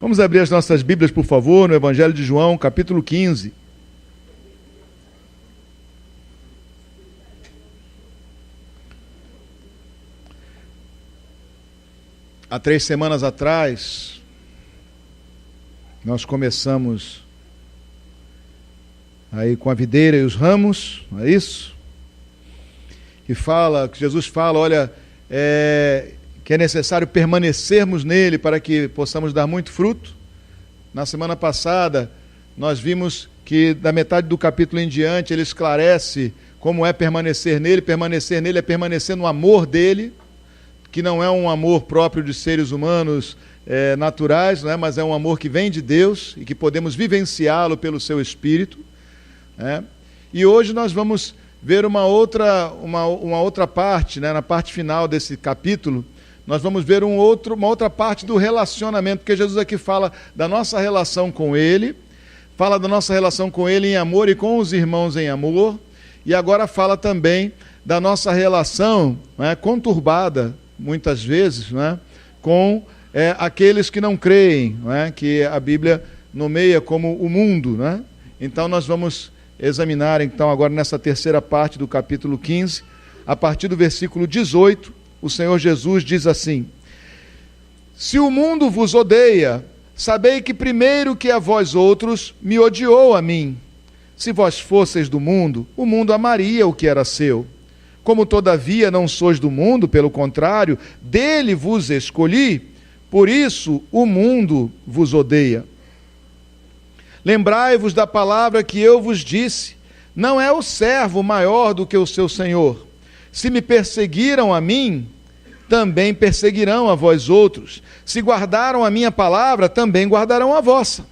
Vamos abrir as nossas Bíblias, por favor, no Evangelho de João, capítulo 15. Há 3 semanas atrás, nós começamos aí com a videira e os ramos, não é isso? Que Jesus fala, olha, que é necessário permanecermos nele para que possamos dar muito fruto. Na semana passada, nós vimos que da metade do capítulo em diante, ele esclarece como é permanecer nele. Permanecer nele é permanecer no amor dele, que não é um amor próprio de seres humanos naturais, não é? Mas é um amor que vem de Deus e que podemos vivenciá-lo pelo seu Espírito. E hoje nós vamos ver uma outra parte, né? Na parte final desse capítulo, nós vamos ver uma outra parte do relacionamento, porque Jesus aqui fala da nossa relação com Ele, fala da nossa relação com Ele em amor e com os irmãos em amor, e agora fala também da nossa relação conturbada, muitas vezes, com aqueles que não creem, que a Bíblia nomeia como o mundo. Então nós vamos examinar então agora nessa terceira parte do capítulo 15, a partir do versículo 18, o Senhor Jesus diz assim: se o mundo vos odeia, sabei que primeiro que a vós outros me odiou a mim. Se vós fosseis do mundo, o mundo amaria o que era seu. Como todavia não sois do mundo, pelo contrário, dele vos escolhi, por isso o mundo vos odeia. Lembrai-vos da palavra que eu vos disse: não é o servo maior do que o seu senhor. Se me perseguiram a mim, também perseguirão a vós outros. Se guardaram a minha palavra, também guardarão a vossa.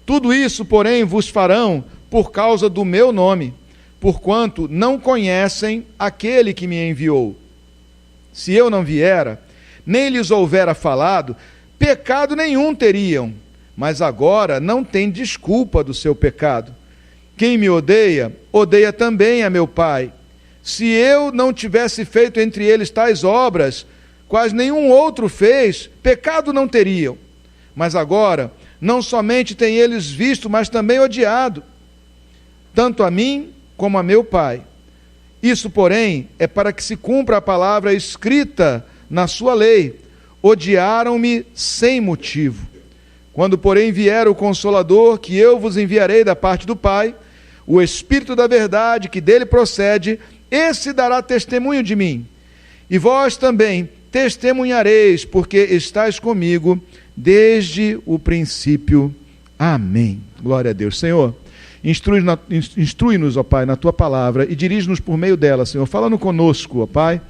Tudo isso, porém, vos farão por causa do meu nome, porquanto não conhecem aquele que me enviou. Se eu não viera, nem lhes houvera falado, pecado nenhum teriam, mas agora não tem desculpa do seu pecado. Quem me odeia, odeia também a meu Pai. Se eu não tivesse feito entre eles tais obras, quais nenhum outro fez, pecado não teriam. Mas agora, não somente têm eles visto, mas também odiado, tanto a mim como a meu Pai. Isso, porém, é para que se cumpra a palavra escrita na sua lei: odiaram-me sem motivo. Quando, porém, vier o Consolador, que eu vos enviarei da parte do Pai, o Espírito da verdade, que dele procede, esse dará testemunho de mim. E vós também testemunhareis, porque estáis comigo desde o princípio. Amém. Glória a Deus. Senhor, instrui-nos, ó Pai, na Tua palavra e dirige-nos por meio dela, Senhor. Fala-nos conosco, ó Pai,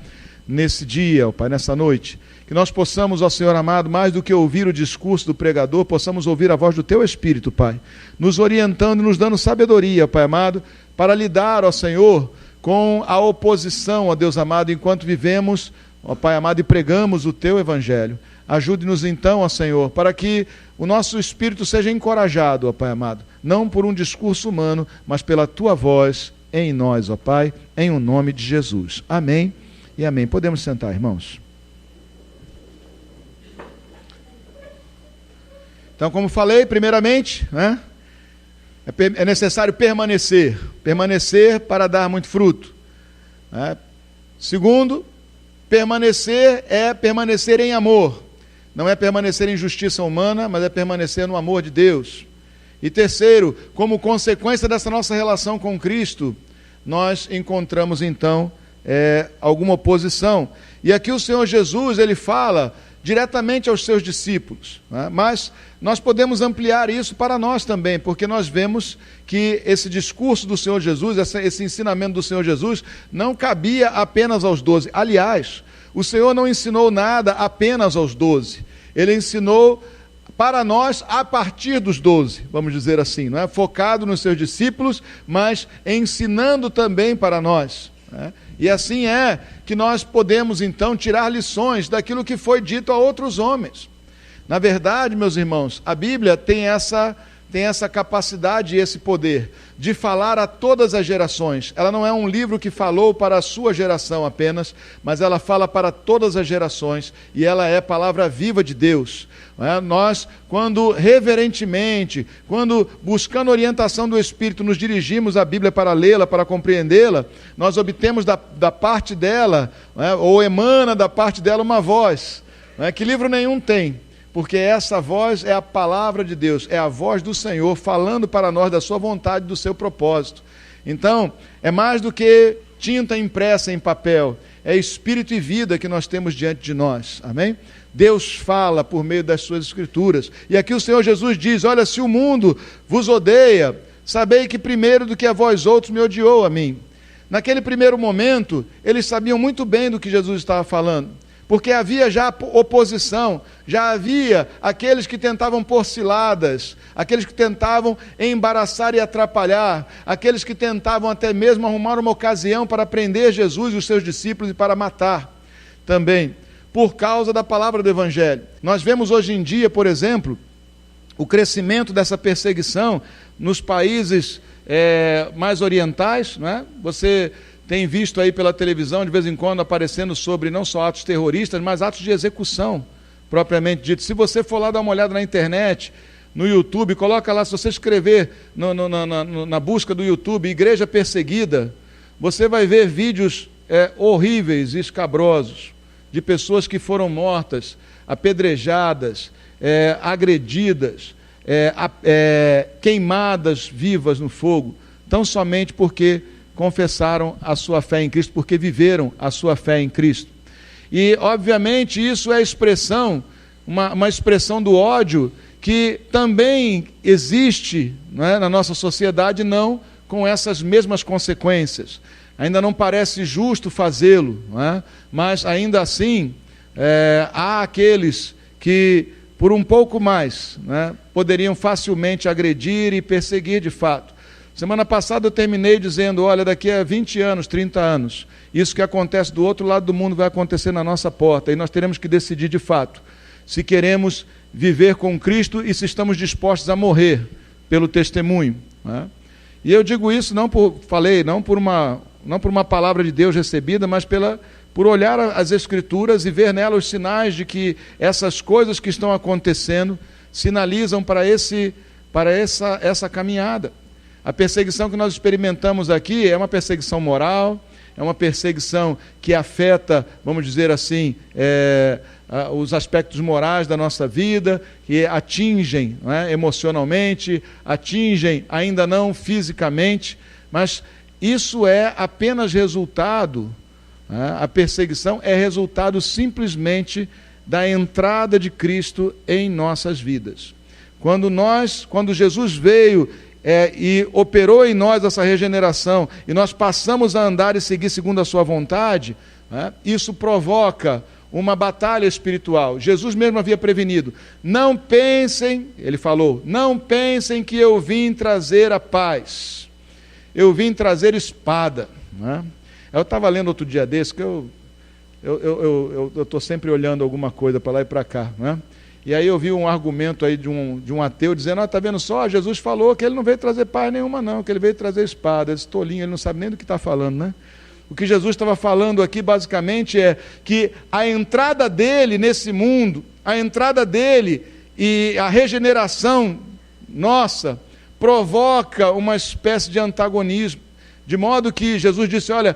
nesse dia, ó Pai, nessa noite. Que nós possamos, ó Senhor amado, mais do que ouvir o discurso do pregador, possamos ouvir a voz do Teu Espírito, Pai, nos orientando e nos dando sabedoria, Pai amado, para lidar, ó Senhor, com a oposição, ó Deus amado, enquanto vivemos, ó Pai amado, e pregamos o Teu Evangelho. Ajude-nos então, ó Senhor, para que o nosso espírito seja encorajado, ó Pai amado, não por um discurso humano, mas pela Tua voz em nós, ó Pai, em o nome de Jesus. Amém e amém. Podemos sentar, irmãos. Então, como falei, primeiramente, é necessário permanecer para dar muito fruto. Segundo, permanecer é permanecer em amor. Não é permanecer em justiça humana, mas é permanecer no amor de Deus. E terceiro, como consequência dessa nossa relação com Cristo, nós encontramos então alguma oposição. E aqui o Senhor Jesus, ele fala diretamente aos seus discípulos, mas nós podemos ampliar isso para nós também, porque nós vemos que esse discurso do Senhor Jesus, esse ensinamento do Senhor Jesus, não cabia apenas aos 12. Aliás, o Senhor não ensinou nada apenas aos 12, Ele ensinou para nós a partir dos 12, vamos dizer assim, não é? Focado nos seus discípulos, mas ensinando também para nós. E assim é que nós podemos então tirar lições daquilo que foi dito a outros homens. Na verdade, meus irmãos, a Bíblia tem essa tem essa capacidade e esse poder de falar a todas as gerações. Ela não é um livro que falou para a sua geração apenas, mas ela fala para todas as gerações, e ela é palavra viva de Deus. Nós, quando reverentemente, quando buscando orientação do Espírito, nos dirigimos à Bíblia para lê-la, para compreendê-la, nós obtemos da parte dela, ou emana da parte dela uma voz, que livro nenhum tem. Porque essa voz é a palavra de Deus, é a voz do Senhor falando para nós da sua vontade, do seu propósito. Então, é mais do que tinta impressa em papel, é espírito e vida que nós temos diante de nós, amém? Deus fala por meio das suas escrituras, e aqui o Senhor Jesus diz: olha, se o mundo vos odeia, sabei que primeiro do que a vós outros me odiou a mim. Naquele primeiro momento, eles sabiam muito bem do que Jesus estava falando, porque havia já oposição, já havia aqueles que tentavam pôr ciladas, aqueles que tentavam embaraçar e atrapalhar, aqueles que tentavam até mesmo arrumar uma ocasião para prender Jesus e os seus discípulos e para matar também, por causa da palavra do Evangelho. Nós vemos hoje em dia, por exemplo, o crescimento dessa perseguição nos países mais orientais, não é? Você tem visto aí pela televisão, de vez em quando, aparecendo sobre não só atos terroristas, mas atos de execução, propriamente dito. Se você for lá dar uma olhada na internet, no YouTube, coloca lá, se você escrever na busca do YouTube, Igreja Perseguida, você vai ver vídeos horríveis e escabrosos, de pessoas que foram mortas, apedrejadas, agredidas, queimadas vivas no fogo, tão somente porque confessaram a sua fé em Cristo, porque viveram a sua fé em Cristo. E, obviamente, isso é expressão, uma expressão do ódio que também existe, não é, na nossa sociedade, não com essas mesmas consequências. Ainda não parece justo fazê-lo, não é? Mas, ainda assim, há aqueles que, por um pouco mais, né, poderiam facilmente agredir e perseguir de fato. Semana passada eu terminei dizendo, olha, daqui a 20 anos, 30 anos, isso que acontece do outro lado do mundo vai acontecer na nossa porta, e nós teremos que decidir de fato, se queremos viver com Cristo e se estamos dispostos a morrer pelo testemunho, né? E eu digo isso não por uma palavra de Deus recebida, mas por olhar as Escrituras e ver nelas os sinais de que essas coisas que estão acontecendo sinalizam para essa caminhada. A perseguição que nós experimentamos aqui é uma perseguição moral, é uma perseguição que afeta, vamos dizer assim, os aspectos morais da nossa vida, que atingem, não é, emocionalmente, atingem ainda não fisicamente, mas isso é apenas resultado, a perseguição é resultado simplesmente da entrada de Cristo em nossas vidas. Quando Jesus veio e operou em nós essa regeneração, e nós passamos a andar e seguir segundo a sua vontade, isso provoca uma batalha espiritual. Jesus mesmo havia prevenido, não pensem, ele falou, não pensem que eu vim trazer a paz, eu vim trazer espada, Eu estava lendo outro dia desse, que eu estou sempre olhando alguma coisa para lá e para cá, E aí eu vi um argumento aí de um ateu dizendo, está vendo só, Jesus falou que ele não veio trazer paz nenhuma não, que ele veio trazer espada. Esse tolinho, ele não sabe nem do que está falando, né? O que Jesus estava falando aqui basicamente é que a entrada dele nesse mundo, a entrada dele e a regeneração nossa provoca uma espécie de antagonismo, de modo que Jesus disse, olha,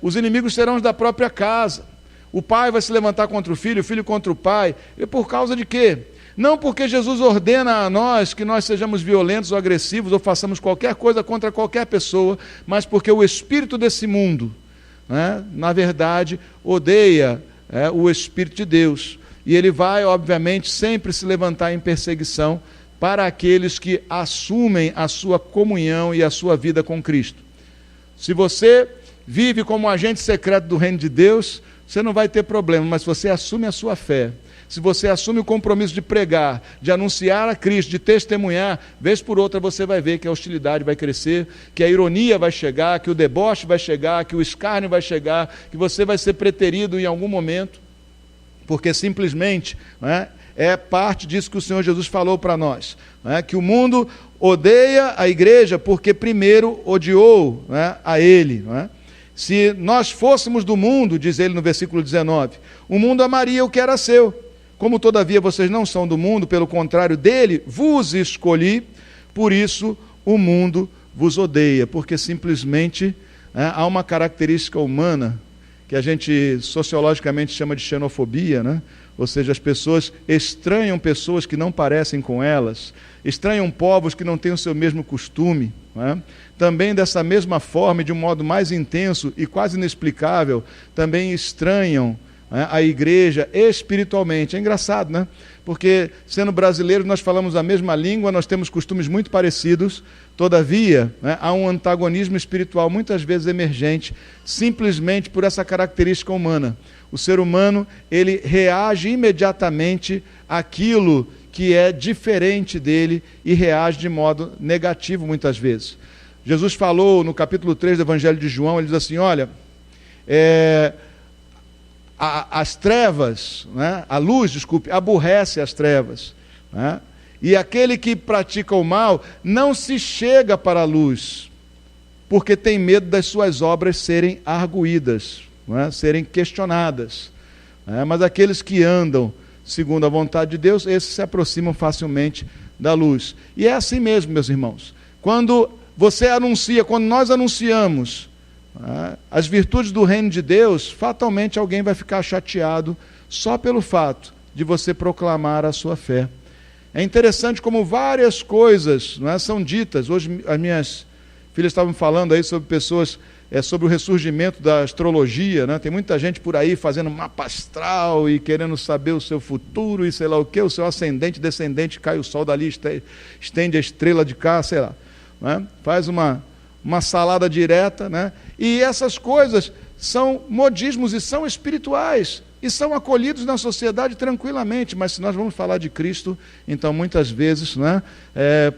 os inimigos serão os da própria casa. O pai vai se levantar contra o filho contra o pai. E por causa de quê? Não porque Jesus ordena a nós que nós sejamos violentos ou agressivos ou façamos qualquer coisa contra qualquer pessoa, mas porque o espírito desse mundo, na verdade, odeia o Espírito de Deus. E ele vai, obviamente, sempre se levantar em perseguição para aqueles que assumem a sua comunhão e a sua vida com Cristo. Se você vive como agente secreto do reino de Deus, você não vai ter problema, mas se você assume a sua fé, se você assume o compromisso de pregar, de anunciar a Cristo, de testemunhar, vez por outra você vai ver que a hostilidade vai crescer, que a ironia vai chegar, que o deboche vai chegar, que o escárnio vai chegar, que você vai ser preterido em algum momento, porque simplesmente é parte disso que o Senhor Jesus falou para nós, né? Que o mundo odeia a igreja porque primeiro odiou, né, a ele, né? Se nós fôssemos do mundo, diz ele no versículo 19, o mundo amaria o que era seu. Como todavia vocês não são do mundo, pelo contrário dele, vos escolhi, por isso o mundo vos odeia, porque simplesmente há uma característica humana que a gente sociologicamente chama de xenofobia, né? Ou seja, as pessoas estranham pessoas que não parecem com elas, estranham povos que não têm o seu mesmo costume, né? Também dessa mesma forma, de um modo mais intenso e quase inexplicável, também estranham, né, a igreja espiritualmente. É engraçado, né? Porque, sendo brasileiros, nós falamos a mesma língua, nós temos costumes muito parecidos, todavia, né, há um antagonismo espiritual muitas vezes emergente, simplesmente por essa característica humana. O ser humano, ele reage imediatamente àquilo que é diferente dele e reage de modo negativo muitas vezes. Jesus falou no capítulo 3 do Evangelho de João, ele diz assim, olha, as trevas, né, a luz, desculpe, aborrece as trevas, né, e aquele que pratica o mal não se chega para a luz, porque tem medo das suas obras serem arguídas, né, serem questionadas, né, mas aqueles que andam segundo a vontade de Deus, esses se aproximam facilmente da luz. E é assim mesmo, meus irmãos, quando você anuncia, quando nós anunciamos as virtudes do reino de Deus, fatalmente alguém vai ficar chateado só pelo fato de você proclamar a sua fé. É interessante como várias coisas, não é, são ditas. Hoje as minhas filhas estavam falando aí sobre pessoas, sobre o ressurgimento da astrologia, né? Tem muita gente por aí fazendo mapa astral e querendo saber o seu futuro e sei lá o que, o seu ascendente, descendente, cai o sol dali, estende a estrela de cá, sei lá, né? Faz uma salada direta, né? E essas coisas são modismos e são espirituais e são acolhidos na sociedade tranquilamente, mas se nós vamos falar de Cristo, então muitas vezes, né,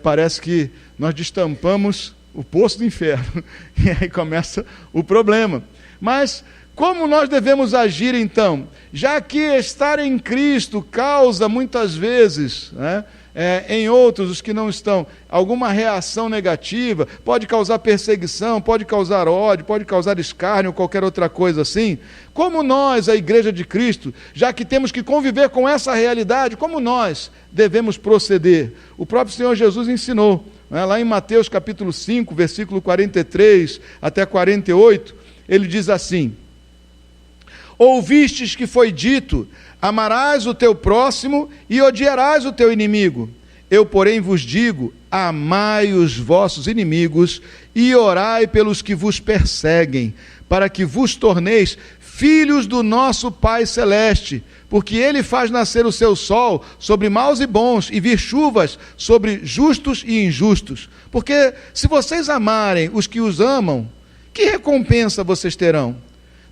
parece que nós destampamos o poço do inferno e aí começa o problema. Mas como nós devemos agir então? Já que estar em Cristo causa muitas vezes, né, em outros, os que não estão, alguma reação negativa, pode causar perseguição, pode causar ódio, pode causar escárnio, qualquer outra coisa assim. Como nós, a Igreja de Cristo, já que temos que conviver com essa realidade, como nós devemos proceder? O próprio Senhor Jesus ensinou, né, lá em Mateus capítulo 5, versículo 43 até 48, ele diz assim: ouvistes que foi dito, amarás o teu próximo e odiarás o teu inimigo. Eu, porém, vos digo, amai os vossos inimigos e orai pelos que vos perseguem, para que vos torneis filhos do nosso Pai Celeste, porque Ele faz nascer o seu sol sobre maus e bons e vir chuvas sobre justos e injustos. Porque se vocês amarem os que os amam, que recompensa vocês terão?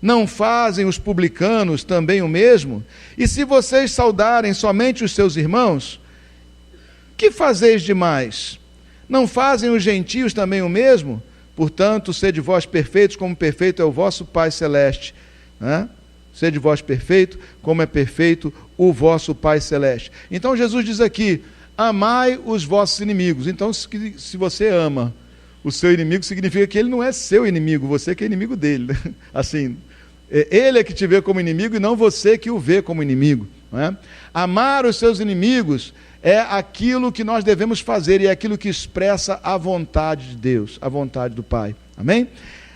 Não fazem os publicanos também o mesmo? E se vocês saudarem somente os seus irmãos, que fazeis demais? Não fazem os gentios também o mesmo? Portanto, sede vós perfeitos, como perfeito é o vosso Pai Celeste. Né? Sede vós perfeito, como é perfeito o vosso Pai Celeste. Então Jesus diz aqui, amai os vossos inimigos. Então, se você ama o seu inimigo, significa que ele não é seu inimigo, você que é inimigo dele. Assim, ele é que te vê como inimigo e não você que o vê como inimigo. Não é? Amar os seus inimigos é aquilo que nós devemos fazer e é aquilo que expressa a vontade de Deus, a vontade do Pai. Amém?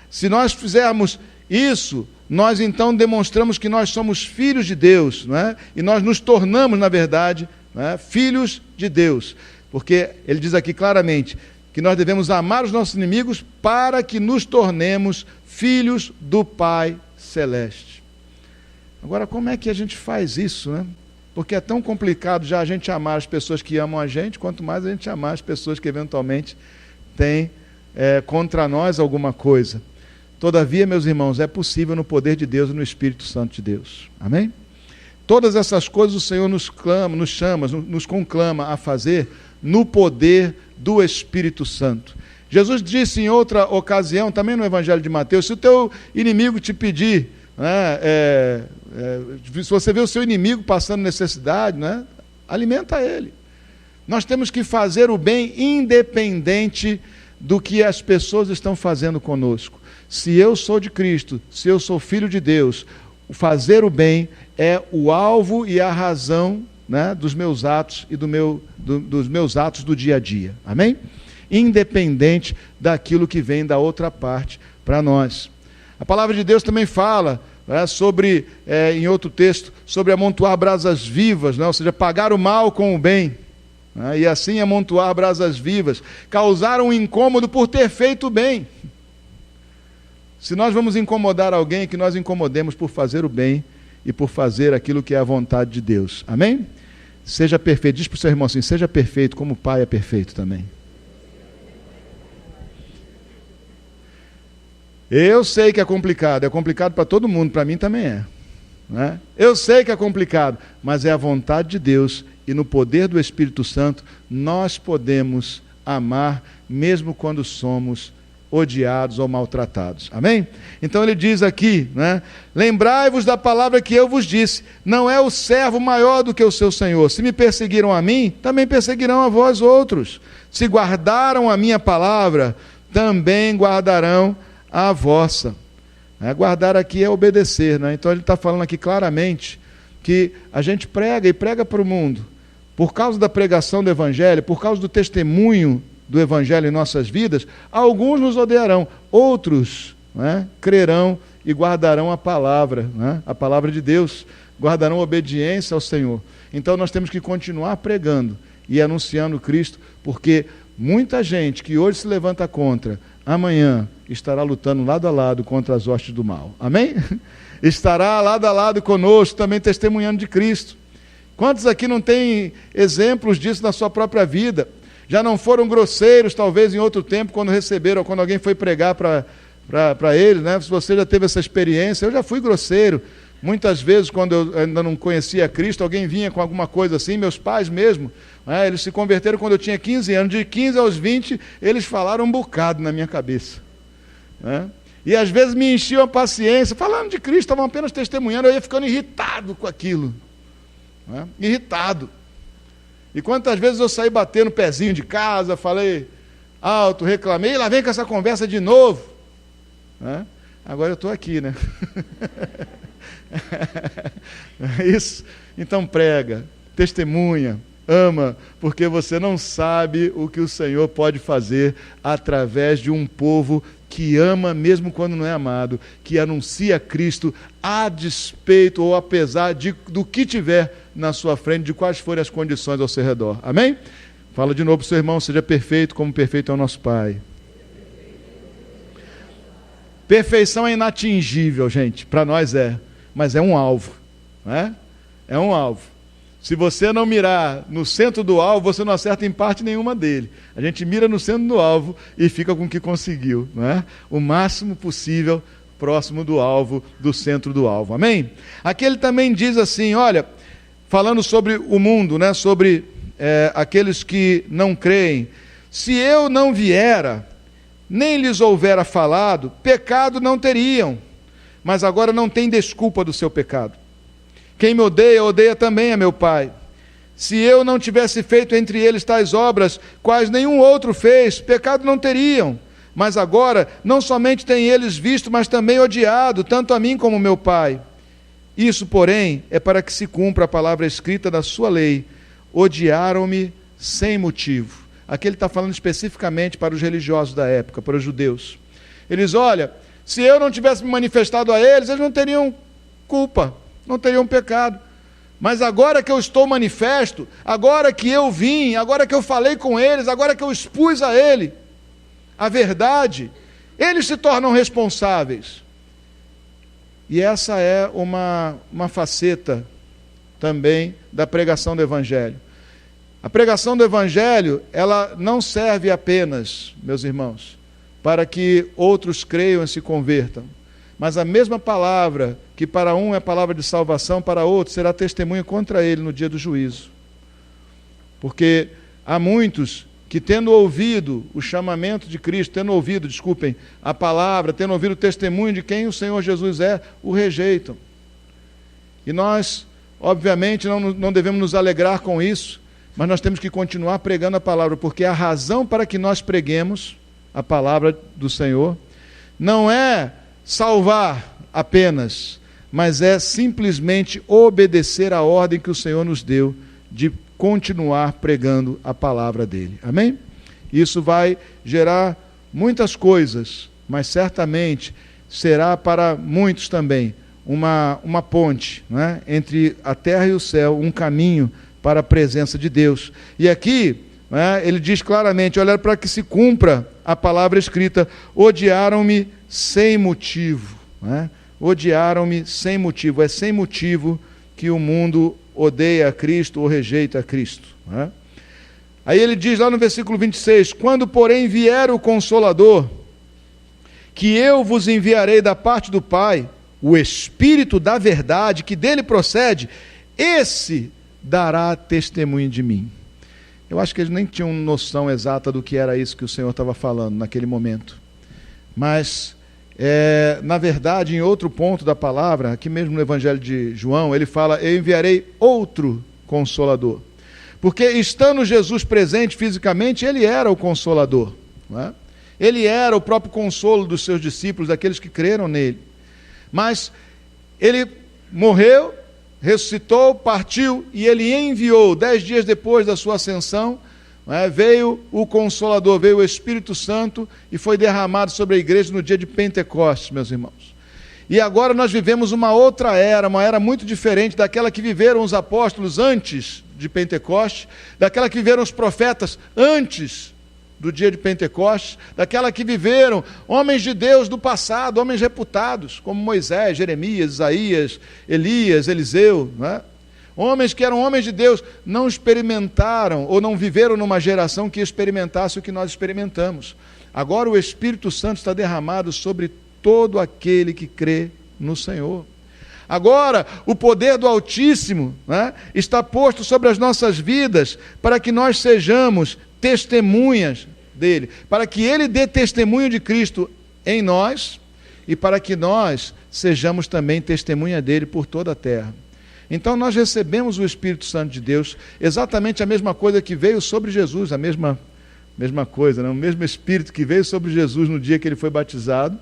Se nós fizermos isso, nós então demonstramos que nós somos filhos de Deus, não é? E nós nos tornamos, na verdade, não é, filhos de Deus. Porque ele diz aqui claramente que nós devemos amar os nossos inimigos para que nos tornemos filhos do Pai Celeste. Agora, como é que a gente faz isso, né? Porque é tão complicado já a gente amar as pessoas que amam a gente, quanto mais a gente amar as pessoas que eventualmente têm contra nós alguma coisa. Todavia, meus irmãos, é possível no poder de Deus e no Espírito Santo de Deus. Amém? Todas essas coisas o Senhor nos chama, nos conclama a fazer no poder do Espírito Santo. Jesus disse em outra ocasião, também no Evangelho de Mateus, se o teu inimigo te pedir, né, se você vê o seu inimigo passando necessidade, né, alimenta ele. Nós temos que fazer o bem independente do que as pessoas estão fazendo conosco. Se eu sou de Cristo, se eu sou filho de Deus, fazer o bem é o alvo e a razão, né, dos meus atos e dos meus atos do dia a dia. Amém? Independente daquilo que vem da outra parte para nós. A palavra de Deus também fala, né, sobre, em outro texto, sobre amontoar brasas vivas, né, ou seja, pagar o mal com o bem. Né, e assim amontoar brasas vivas, causar um incômodo por ter feito o bem. Se nós vamos incomodar alguém, que nós incomodemos por fazer o bem e por fazer aquilo que é a vontade de Deus. Amém? Seja perfeito. Diz para o seu irmão assim, seja perfeito como o Pai é perfeito também. Eu sei que é complicado para todo mundo, para mim também é. Né? Eu sei que é complicado, mas é a vontade de Deus e no poder do Espírito Santo nós podemos amar mesmo quando somos odiados ou maltratados. Amém? Então ele diz aqui, né? Lembrai-vos da palavra que eu vos disse, não é o servo maior do que o seu senhor. Se me perseguiram a mim, também perseguirão a vós outros. Se guardaram a minha palavra, também guardarão a vossa. Guardar aqui é obedecer, né? Então ele está falando aqui claramente que a gente prega e prega para o mundo. Por causa da pregação do Evangelho, por causa do testemunho do Evangelho em nossas vidas, alguns nos odiarão, outros, né, crerão e guardarão a palavra, né, a palavra de Deus, guardarão obediência ao Senhor. Então nós temos que continuar pregando e anunciando Cristo, porque muita gente que hoje se levanta contra, amanhã estará lutando lado a lado contra as hostes do mal. Amém? Estará lado a lado conosco, também testemunhando de Cristo. Quantos aqui não têm exemplos disso na sua própria vida? Já não foram grosseiros, talvez, em outro tempo, quando receberam, quando alguém foi pregar para eles, né? Se você já teve essa experiência, eu já fui grosseiro. Muitas vezes, quando eu ainda não conhecia Cristo, alguém vinha com alguma coisa assim, meus pais mesmo, né? Eles se converteram quando eu tinha 15 anos. De 15 aos 20, eles falaram um bocado na minha cabeça. Né? E às vezes me enchiam a paciência, falando de Cristo, estavam apenas testemunhando, eu ia ficando irritado com aquilo. Né? Irritado. E quantas vezes eu saí batendo o pezinho de casa, falei alto, reclamei, e lá vem com essa conversa de novo. Né? Agora eu estou aqui, né? Isso. Então prega, testemunha, ama, porque você não sabe o que o Senhor pode fazer através de um povo que ama mesmo quando não é amado, que anuncia Cristo a despeito ou apesar do que tiver na sua frente, de quais forem as condições ao seu redor. Amém? Fala de novo para o seu irmão, seja perfeito como perfeito é o nosso Pai. Perfeição é inatingível, gente, para nós mas é um alvo, né? É um alvo. Se você não mirar no centro do alvo, você não acerta em parte nenhuma dele. A gente mira no centro do alvo e fica com o que conseguiu, né? O máximo possível próximo do alvo, do centro do alvo. Amém? Aqui ele também diz assim, olha, falando sobre o mundo, né? Sobre aqueles que não creem. Se eu não viera, nem lhes houvera falado, pecado não teriam, mas agora não tem desculpa do seu pecado. Quem me odeia, odeia também a meu Pai. Se eu não tivesse feito entre eles tais obras, quais nenhum outro fez, pecado não teriam. Mas agora, não somente têm eles visto, mas também odiado, tanto a mim como meu Pai. Isso, porém, é para que se cumpra a palavra escrita da sua lei. Odiaram-me sem motivo. Aqui ele está falando especificamente para os religiosos da época, para os judeus. Eles, olha, se eu não tivesse me manifestado a eles, eles não teriam culpa, não teriam pecado. Mas agora que eu estou manifesto, agora que eu vim, agora que eu falei com eles, agora que eu expus a ele a verdade, eles se tornam responsáveis. E essa é uma faceta também da pregação do Evangelho. A pregação do Evangelho, ela não serve apenas, meus irmãos, para que outros creiam e se convertam. Mas a mesma palavra, que para um é palavra de salvação, para outro será testemunho contra ele no dia do juízo. Porque há muitos que, tendo ouvido o chamamento de Cristo, tendo ouvido, a palavra, tendo ouvido o testemunho de quem o Senhor Jesus é, o rejeitam. E nós obviamente não devemos nos alegrar com isso, mas nós temos que continuar pregando a palavra, porque a razão para que nós preguemos a palavra do Senhor não é salvar apenas, mas é simplesmente obedecer a ordem que o Senhor nos deu de continuar pregando a palavra dele. Amém? Isso vai gerar muitas coisas, mas certamente será para muitos também uma ponte, né, entre a terra e o céu, um caminho para a presença de Deus. E aqui, né, ele diz claramente, olha, para que se cumpra a palavra escrita, odiaram-me sem motivo. Né? Odiaram-me sem motivo. É sem motivo que o mundo odeia a Cristo ou rejeita a Cristo. Né? Aí ele diz lá no versículo 26, quando porém vier o Consolador, que eu vos enviarei da parte do Pai, o Espírito da verdade, que dele procede, esse dará testemunho de mim. Eu acho que eles nem tinham noção exata do que era isso que o Senhor estava falando naquele momento. Mas, na verdade, em outro ponto da palavra, aqui mesmo no Evangelho de João, ele fala, eu enviarei outro Consolador. Porque estando Jesus presente fisicamente, ele era o Consolador. Não é? Ele era o próprio consolo dos seus discípulos, daqueles que creram nele. Mas ele morreu, ressuscitou, partiu, e ele enviou, 10 dias depois da sua ascensão, veio o Consolador, veio o Espírito Santo, e foi derramado sobre a igreja no dia de Pentecostes, meus irmãos. E agora nós vivemos uma outra era, uma era muito diferente daquela que viveram os apóstolos antes de Pentecostes, daquela que viveram os profetas antes do dia de Pentecostes, daquela que viveram homens de Deus do passado, homens reputados, como Moisés, Jeremias, Isaías, Elias, Eliseu, né? Homens que eram homens de Deus, não experimentaram ou não viveram numa geração que experimentasse o que nós experimentamos. Agora o Espírito Santo está derramado sobre todo aquele que crê no Senhor. Agora, o poder do Altíssimo, né, está posto sobre as nossas vidas para que nós sejamos testemunhas dele, para que ele dê testemunho de Cristo em nós e para que nós sejamos também testemunha dele por toda a terra. Então nós recebemos o Espírito Santo de Deus, exatamente a mesma coisa que veio sobre Jesus, a mesma coisa, né? O mesmo Espírito que veio sobre Jesus no dia que ele foi batizado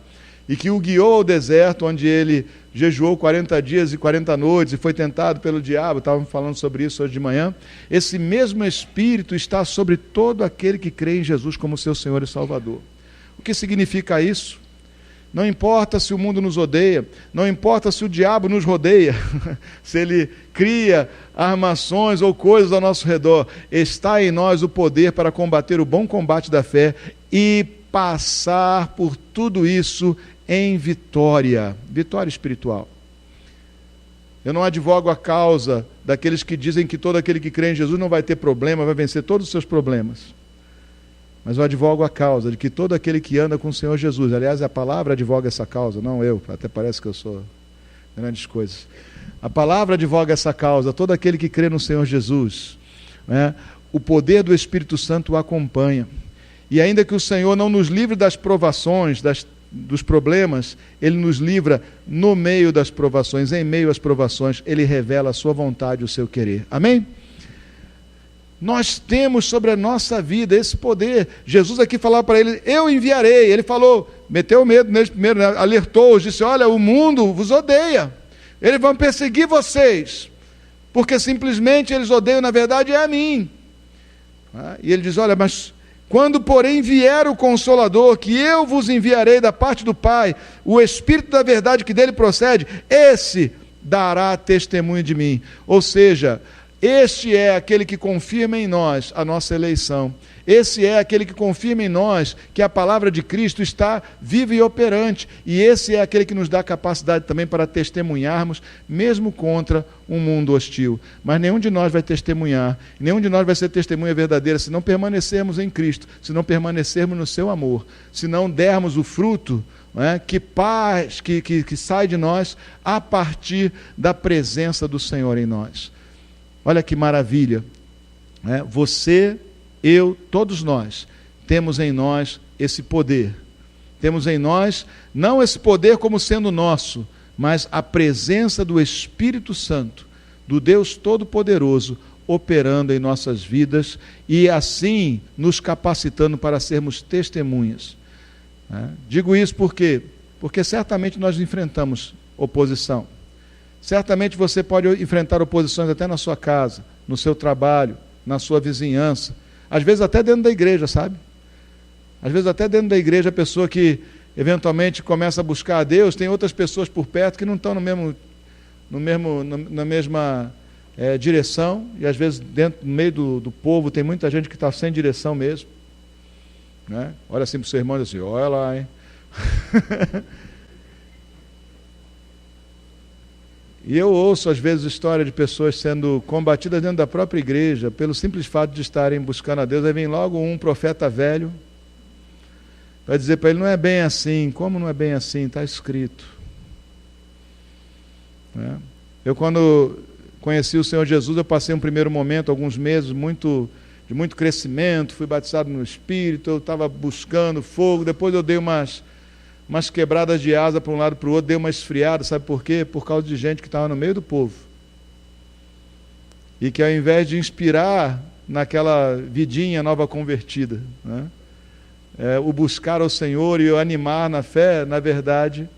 e que o guiou ao deserto, onde ele jejuou 40 dias e 40 noites e foi tentado pelo diabo, estávamos falando sobre isso hoje de manhã. Esse mesmo Espírito está sobre todo aquele que crê em Jesus como seu Senhor e Salvador. O que significa isso? Não importa se o mundo nos odeia, não importa se o diabo nos rodeia, se ele cria armações ou coisas ao nosso redor, está em nós o poder para combater o bom combate da fé e passar por tudo isso em vitória espiritual. Eu não advogo a causa daqueles que dizem que todo aquele que crê em Jesus não vai ter problema, vai vencer todos os seus problemas. Mas eu advogo a causa de que todo aquele que anda com o Senhor Jesus, aliás, a palavra advoga essa causa, não eu, até parece que eu sou grandes coisas. A palavra advoga essa causa, todo aquele que crê no Senhor Jesus, né, o poder do Espírito Santo o acompanha. E ainda que o Senhor não nos livre das provações, dos problemas, Ele nos livra no meio das provações, em meio às provações, Ele revela a sua vontade e o seu querer. Amém? Nós temos sobre a nossa vida esse poder. Jesus aqui falava para ele, eu enviarei. Ele falou, meteu medo neles primeiro, né? Alertou-os, disse, olha, o mundo vos odeia. Eles vão perseguir vocês, porque simplesmente eles odeiam, na verdade, é a mim. E ele diz, olha, mas quando porém vier o Consolador, que eu vos enviarei da parte do Pai, o Espírito da verdade que dele procede, esse dará testemunho de mim. Ou seja, este é aquele que confirma em nós a nossa eleição. Esse é aquele que confirma em nós que a palavra de Cristo está viva e operante. E esse é aquele que nos dá capacidade também para testemunharmos, mesmo contra um mundo hostil. Mas nenhum de nós vai testemunhar, nenhum de nós vai ser testemunha verdadeira se não permanecermos em Cristo, se não permanecermos no seu amor, se não dermos o fruto, que sai de nós a partir da presença do Senhor em nós. Olha que maravilha, né? Você, eu, todos nós, temos em nós esse poder. Temos em nós, não esse poder como sendo nosso, mas a presença do Espírito Santo, do Deus Todo-Poderoso operando em nossas vidas e assim nos capacitando para sermos testemunhas. Digo isso porque certamente nós enfrentamos oposição. Certamente você pode enfrentar oposições até na sua casa, no seu trabalho, na sua vizinhança, às vezes até dentro da igreja, sabe? Às vezes até dentro da igreja, a pessoa que eventualmente começa a buscar a Deus, tem outras pessoas por perto que não estão na mesma direção, e às vezes no meio do povo tem muita gente que está sem direção mesmo, né? Olha assim para o seu irmão e diz assim, olha lá, hein? E eu ouço às vezes história de pessoas sendo combatidas dentro da própria igreja, pelo simples fato de estarem buscando a Deus. Aí vem logo um profeta velho, vai dizer para ele, não é bem assim. Como não é bem assim? Está escrito. Eu quando conheci o Senhor Jesus, eu passei um primeiro momento, alguns meses, de muito crescimento, fui batizado no Espírito, eu estava buscando fogo, depois eu dei umas quebradas de asa para um lado e para o outro, dei uma esfriada, sabe por quê? Por causa de gente que estava no meio do povo. E que ao invés de inspirar naquela vidinha nova convertida, o buscar ao Senhor e o animar na fé, na verdade,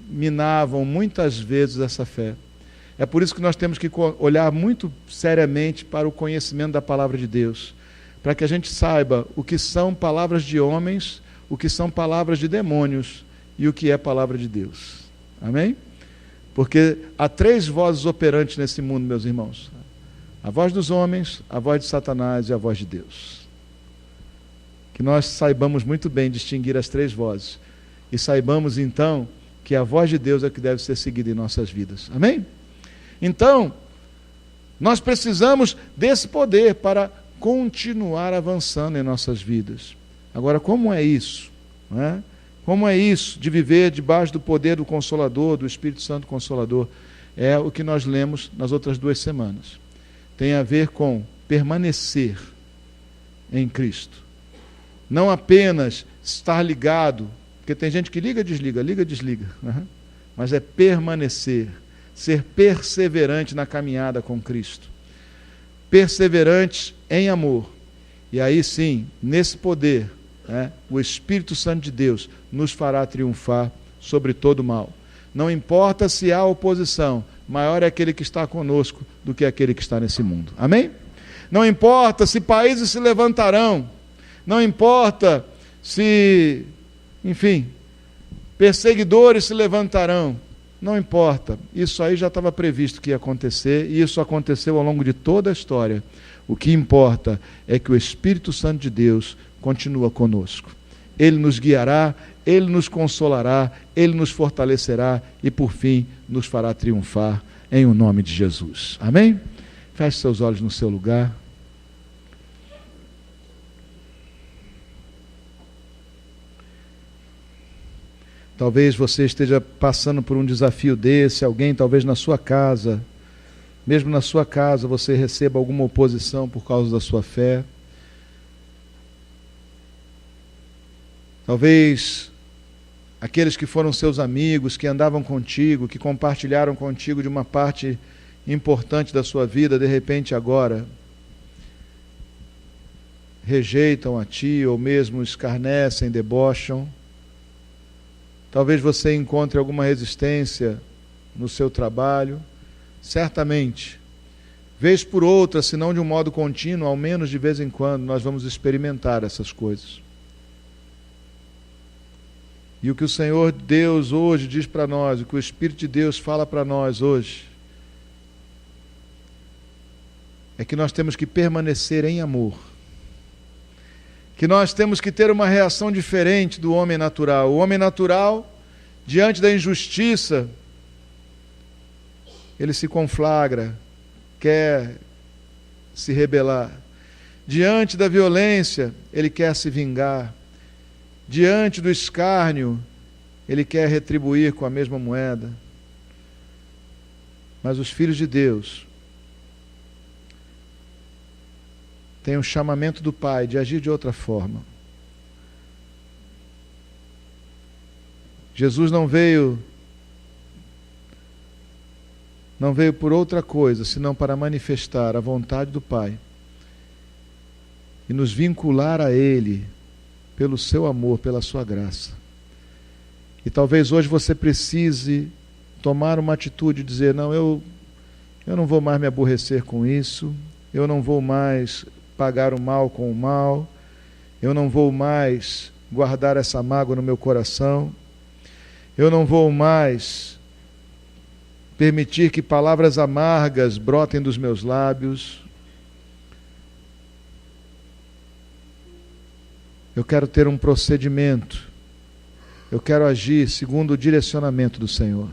minavam muitas vezes essa fé. É por isso que nós temos que olhar muito seriamente para o conhecimento da palavra de Deus, para que a gente saiba o que são palavras de homens, o que são palavras de demônios e o que é palavra de Deus. Amém? Porque há 3 vozes operantes nesse mundo, meus irmãos: a voz dos homens, a voz de Satanás e a voz de Deus. Que nós saibamos muito bem distinguir as 3 vozes e saibamos então que a voz de Deus é que deve ser seguida em nossas vidas. Amém? Então, nós precisamos desse poder para continuar avançando em nossas vidas. Agora, como é isso? Como é isso de viver debaixo do poder do Consolador, do Espírito Santo Consolador? É o que nós lemos nas outras 2 semanas. Tem a ver com permanecer em Cristo. Não apenas estar ligado, porque tem gente que liga, desliga, mas é permanecer, ser perseverante na caminhada com Cristo. Perseverantes em amor. E aí sim, nesse poder, o Espírito Santo de Deus nos fará triunfar sobre todo o mal. Não importa se há oposição, maior é aquele que está conosco do que aquele que está nesse mundo. Amém? Não importa se países se levantarão, não importa se, enfim, perseguidores se levantarão, não importa. Isso aí já estava previsto que ia acontecer, e isso aconteceu ao longo de toda a história. O que importa é que o Espírito Santo de Deus continua conosco. Ele nos guiará, Ele nos consolará, Ele nos fortalecerá e, por fim, nos fará triunfar em o nome de Jesus. Amém? Feche seus olhos no seu lugar. Talvez você esteja passando por um desafio desse, alguém talvez na sua casa, mesmo na sua casa você receba alguma oposição por causa da sua fé. Talvez aqueles que foram seus amigos, que andavam contigo, que compartilharam contigo de uma parte importante da sua vida, de repente agora rejeitam a ti ou mesmo escarnecem, debocham. Talvez você encontre alguma resistência no seu trabalho. Certamente, vez por outra, se não de um modo contínuo, ao menos de vez em quando, nós vamos experimentar essas coisas. E o que o Senhor Deus hoje diz para nós, o que o Espírito de Deus fala para nós hoje, é que nós temos que permanecer em amor. Que nós temos que ter uma reação diferente do homem natural. O homem natural, diante da injustiça, ele se conflagra, quer se rebelar. Diante da violência, ele quer se vingar. Diante do escárnio, ele quer retribuir com a mesma moeda. Mas os filhos de Deus têm um chamamento do Pai de agir de outra forma. Jesus não veio não veio por outra coisa, senão para manifestar a vontade do Pai e nos vincular a Ele pelo seu amor, pela sua graça. E talvez hoje você precise tomar uma atitude e dizer, não, eu não vou mais me aborrecer com isso, eu não vou mais pagar o mal com o mal, eu não vou mais guardar essa mágoa no meu coração, eu não vou mais permitir que palavras amargas brotem dos meus lábios. Eu quero ter um procedimento, eu quero agir segundo o direcionamento do Senhor.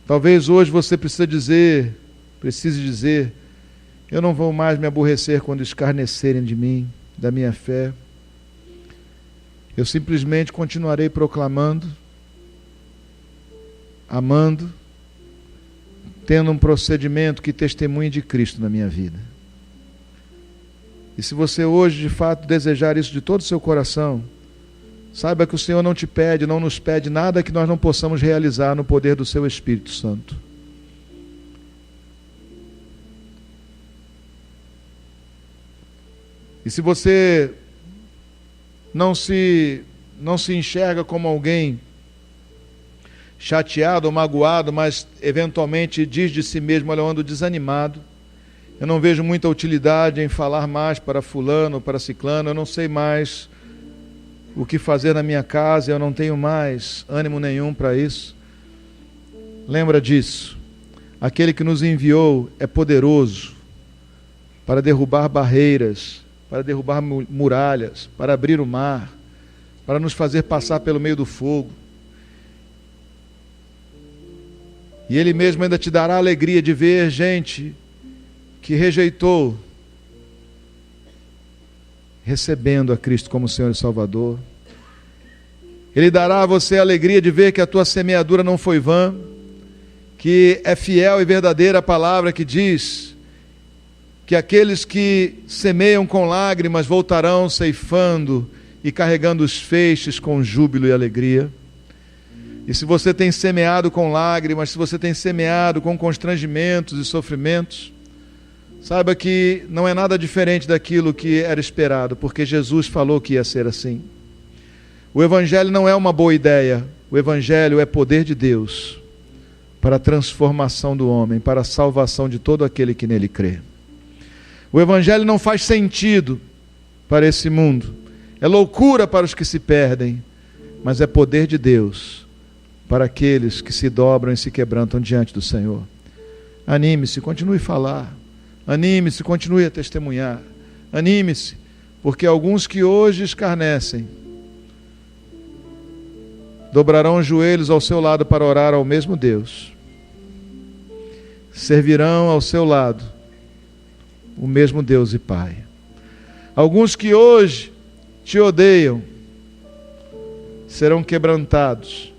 Talvez hoje você precise dizer, eu não vou mais me aborrecer quando escarnecerem de mim, da minha fé. Eu simplesmente continuarei proclamando, amando, tendo um procedimento que testemunhe de Cristo na minha vida. E se você hoje de fato desejar isso de todo o seu coração, saiba que o Senhor não te pede, não nos pede nada que nós não possamos realizar no poder do seu Espírito Santo. E se você não se enxerga como alguém chateado ou magoado, mas eventualmente diz de si mesmo, olha, eu ando desanimado, eu não vejo muita utilidade em falar mais para fulano ou para ciclano, eu não sei mais o que fazer na minha casa, eu não tenho mais ânimo nenhum para isso. Lembra disso, aquele que nos enviou é poderoso para derrubar barreiras, para derrubar muralhas, para abrir o mar, para nos fazer passar pelo meio do fogo. E Ele mesmo ainda te dará a alegria de ver gente que rejeitou, recebendo a Cristo como Senhor e Salvador. Ele dará a você a alegria de ver que a tua semeadura não foi vã, que é fiel e verdadeira a palavra que diz que aqueles que semeiam com lágrimas voltarão ceifando e carregando os feixes com júbilo e alegria. E se você tem semeado com lágrimas, se você tem semeado com constrangimentos e sofrimentos, saiba que não é nada diferente daquilo que era esperado, porque Jesus falou que ia ser assim. O Evangelho não é uma boa ideia, o Evangelho é poder de Deus para a transformação do homem, para a salvação de todo aquele que nele crê. O Evangelho não faz sentido para esse mundo, é loucura para os que se perdem, mas é poder de Deus para aqueles que se dobram e se quebrantam diante do Senhor. Anime-se, continue a falar, anime-se, continue a testemunhar, anime-se, porque alguns que hoje escarnecem, dobrarão os joelhos ao seu lado para orar ao mesmo Deus, servirão ao seu lado o mesmo Deus e Pai. Alguns que hoje te odeiam serão quebrantados,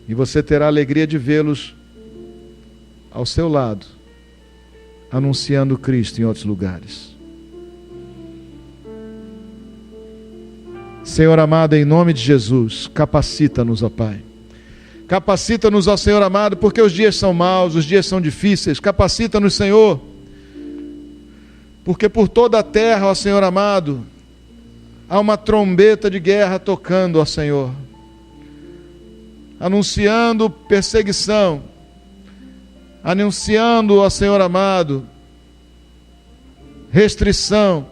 e você terá a alegria de vê-los ao seu lado, anunciando Cristo em outros lugares. Senhor amado, em nome de Jesus, capacita-nos, ó Pai. Capacita-nos, ó Senhor amado, porque os dias são maus, os dias são difíceis. Capacita-nos, Senhor, porque por toda a terra, ó Senhor amado, há uma trombeta de guerra tocando, ó Senhor, anunciando perseguição, anunciando, ó Senhor amado, restrição,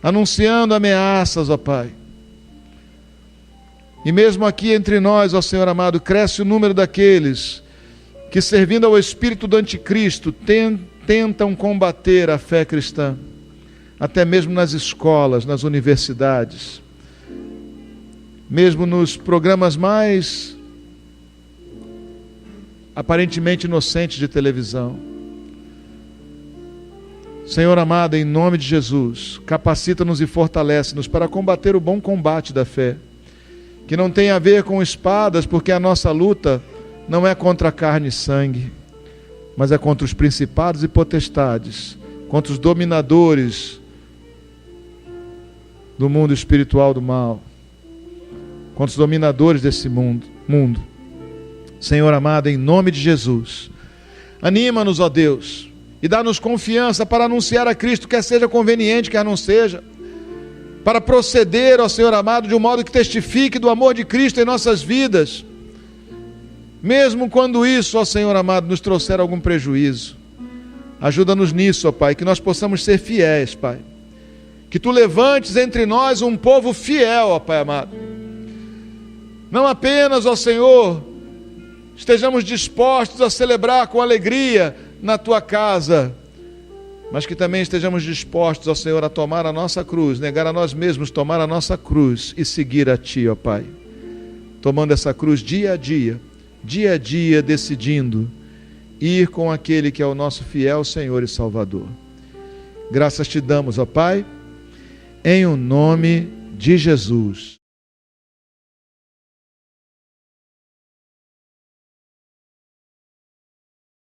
anunciando ameaças, ó Pai. E mesmo aqui entre nós, ó Senhor amado, cresce o número daqueles que, servindo ao espírito do anticristo, tentam combater a fé cristã, até mesmo nas escolas, nas universidades, mesmo nos programas mais aparentemente inocentes de televisão. Senhor amado, em nome de Jesus, capacita-nos e fortalece-nos para combater o bom combate da fé, que não tem a ver com espadas, porque a nossa luta não é contra carne e sangue, mas é contra os principados e potestades, contra os dominadores do mundo espiritual do mal. contra os dominadores desse mundo. Senhor amado, em nome de Jesus, anima-nos, ó Deus, e dá-nos confiança para anunciar a Cristo, quer seja conveniente, quer não seja, para proceder, ó Senhor amado, de um modo que testifique do amor de Cristo em nossas vidas, mesmo quando isso, ó Senhor amado, nos trouxer algum prejuízo. Ajuda-nos nisso, ó Pai, que nós possamos ser fiéis, Pai, que Tu levantes entre nós um povo fiel, ó Pai amado, não apenas, ó Senhor, estejamos dispostos a celebrar com alegria na Tua casa, mas que também estejamos dispostos, ó Senhor, a tomar a nossa cruz, negar a nós mesmos, tomar a nossa cruz e seguir a Ti, ó Pai, tomando essa cruz dia a dia, decidindo ir com aquele que é o nosso fiel Senhor e Salvador. Graças Te damos, ó Pai, em o nome de Jesus.